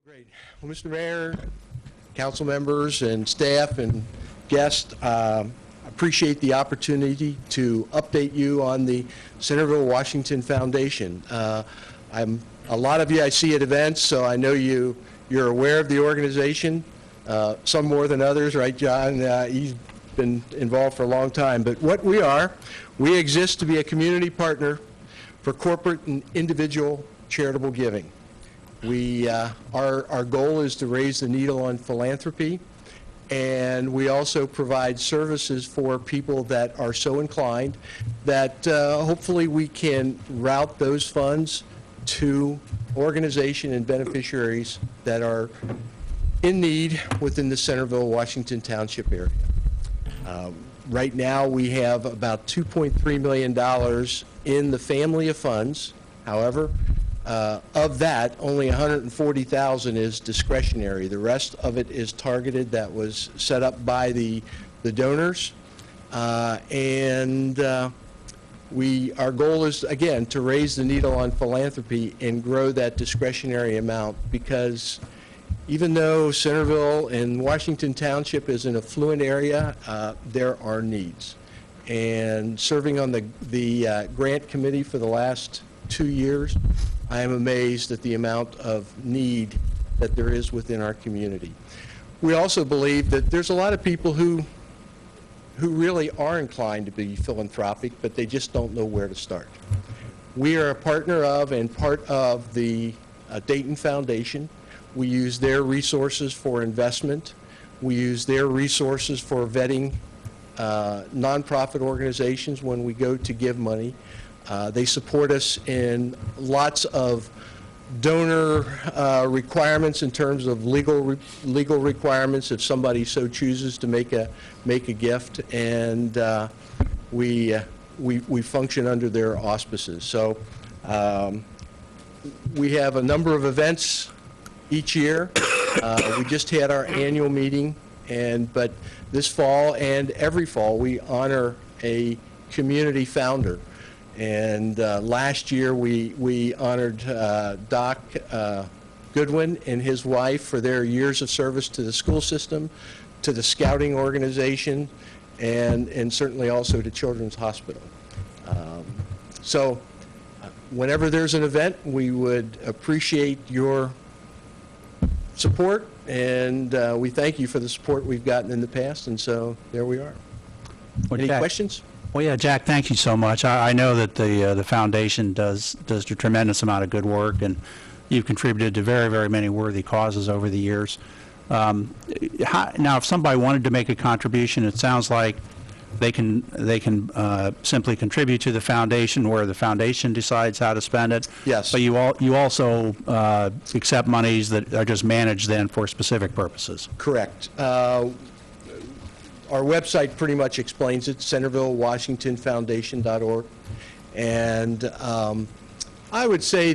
Great. Well, Mr. Mayor, council members, and staff and guests, appreciate the opportunity to update you on the Centerville Washington Foundation. A lot of you I see at events, so I know you're aware of the organization, some more than others, right, John? He's been involved for a long time. But what we exist to be a community partner for corporate and individual charitable giving. Our goal is to raise the needle on philanthropy, and we also provide services for people that are so inclined that hopefully we can route those funds to organization and beneficiaries that are in need within the Centerville, Washington Township area. Right now we have about $2.3 million in the family of funds. However, of that, only $140,000 is discretionary. The rest of it is targeted. That was set up by the donors, our goal is, again, to raise the needle on philanthropy and grow that discretionary amount, because even though Centerville and Washington Township is an affluent area, there are needs. And serving on the grant committee for the last 2 years, I am amazed at the amount of need that there is within our community. We also believe that there's a lot of people who really are inclined to be philanthropic, but they just don't know where to start. We are a partner of and part of the Dayton Foundation. We use their resources for investment. We use their resources for vetting nonprofit organizations when we go to give money. They support us in lots of donor requirements in terms of legal requirements if somebody so chooses to make a gift, and we function under their auspices. So we have a number of events each year. We just had our annual meeting, but this fall and every fall we honor a community founder. And last year we honored Doc Goodwin and his wife for their years of service to the school system, to the scouting organization, and certainly also to Children's Hospital. So whenever there's an event, we would appreciate your support, and we thank you for the support we've gotten in the past, and so there we are. Any questions? Well, yeah, Jack, thank you so much. I know that the foundation does a tremendous amount of good work, and you've contributed to very, very many worthy causes over the years. Now, if somebody wanted to make a contribution, it sounds like they can simply contribute to the foundation, where the foundation decides how to spend it. Yes. But you also accept monies that are just managed then for specific purposes. Correct. Our website pretty much explains it, CentervilleWashingtonFoundation.org, and I would say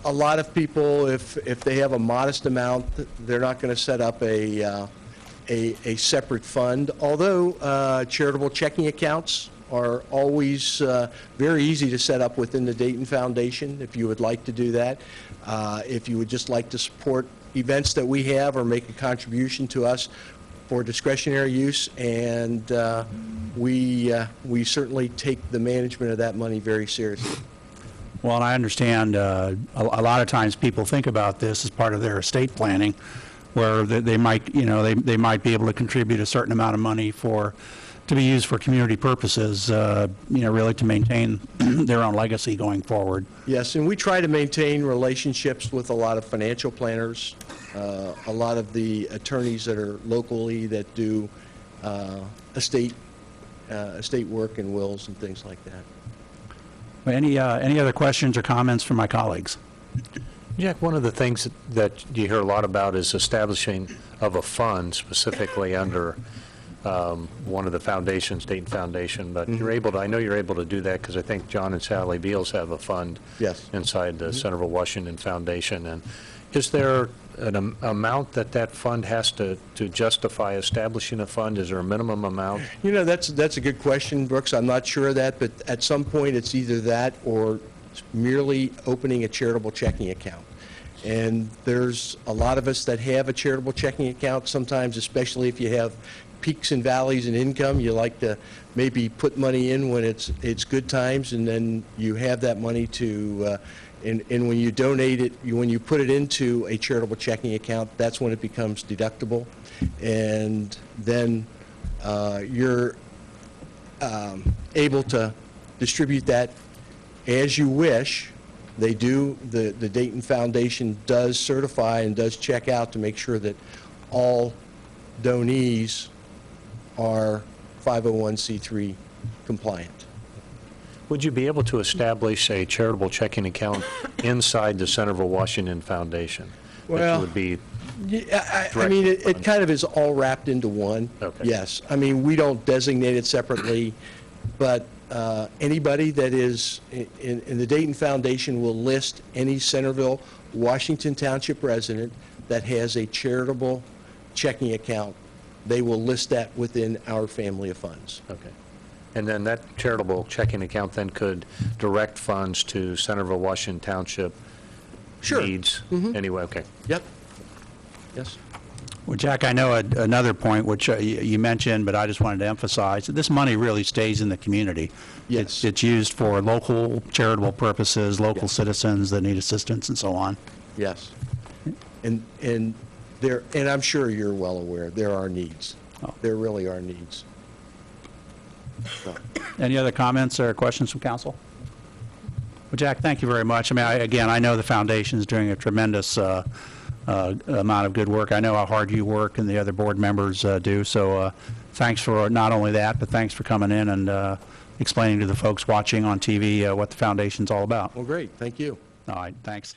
a lot of people, if they have a modest amount, they're not going to set up a separate fund. Although charitable checking accounts are always very easy to set up within the Dayton Foundation, if you would like to do that. If you would just like to support events that we have or make a contribution to us for discretionary use, and we certainly take the management of that money very seriously. Well, and I understand a lot of times people think about this as part of their estate planning, where they might, they might be able to contribute a certain amount of money to be used for community purposes, really to maintain their own legacy going forward. Yes, and we try to maintain relationships with a lot of financial planners, a lot of the attorneys that are locally that do estate work and wills and things like that. Any other questions or comments from my colleagues? Jack, one of the things that you hear a lot about is establishing of a fund specifically under one of the foundations, Dayton Foundation, but you're able to, I know you're able to do that because I think John and Sally Beals have a fund inside the Centerville Washington Foundation. And is there an amount that fund has to justify establishing a fund? Is there a minimum amount? That's a good question, Brooks. I'm not sure of that, but at some point it's either that or merely opening a charitable checking account. And there's a lot of us that have a charitable checking account. Sometimes, especially if you have peaks and valleys in income, you like to maybe put money in when it's good times, and then you have that money to, and when you donate it, when you put it into a charitable checking account, that's when it becomes deductible. And then you're able to distribute that as you wish. They do, the Dayton Foundation does certify and does check out to make sure that all donees are 501c3 compliant. Would you be able to establish a charitable checking account inside the Centerville Washington Foundation? Well, That would be, yeah, I mean, it kind of is all wrapped into one. Okay. Yes. I mean, we don't designate it separately, but anybody that is in the Dayton Foundation will list any Centerville, Washington Township resident that has a charitable checking account. They will list that within our family of funds. okay. And then that charitable checking account then could direct funds to Centerville, Washington Township Sure. needs? Anyway, okay. Yep. Yes. Well, Jack, I know another point which you mentioned, but I just wanted to emphasize, that this money really stays in the community. Yes. It's used for local charitable purposes, local citizens that need assistance and so on. Yes. And I'm sure you're well aware, there are needs. Oh. There really are needs. So, Any other comments or questions from council? Well, Jack, thank you very much. I mean, again, I know the foundation is doing a tremendous amount of good work. I know how hard you work and the other board members do, so thanks for not only that, but thanks for coming in and explaining to the folks watching on TV what the foundation's all about. well, great, thank you. All right, thanks.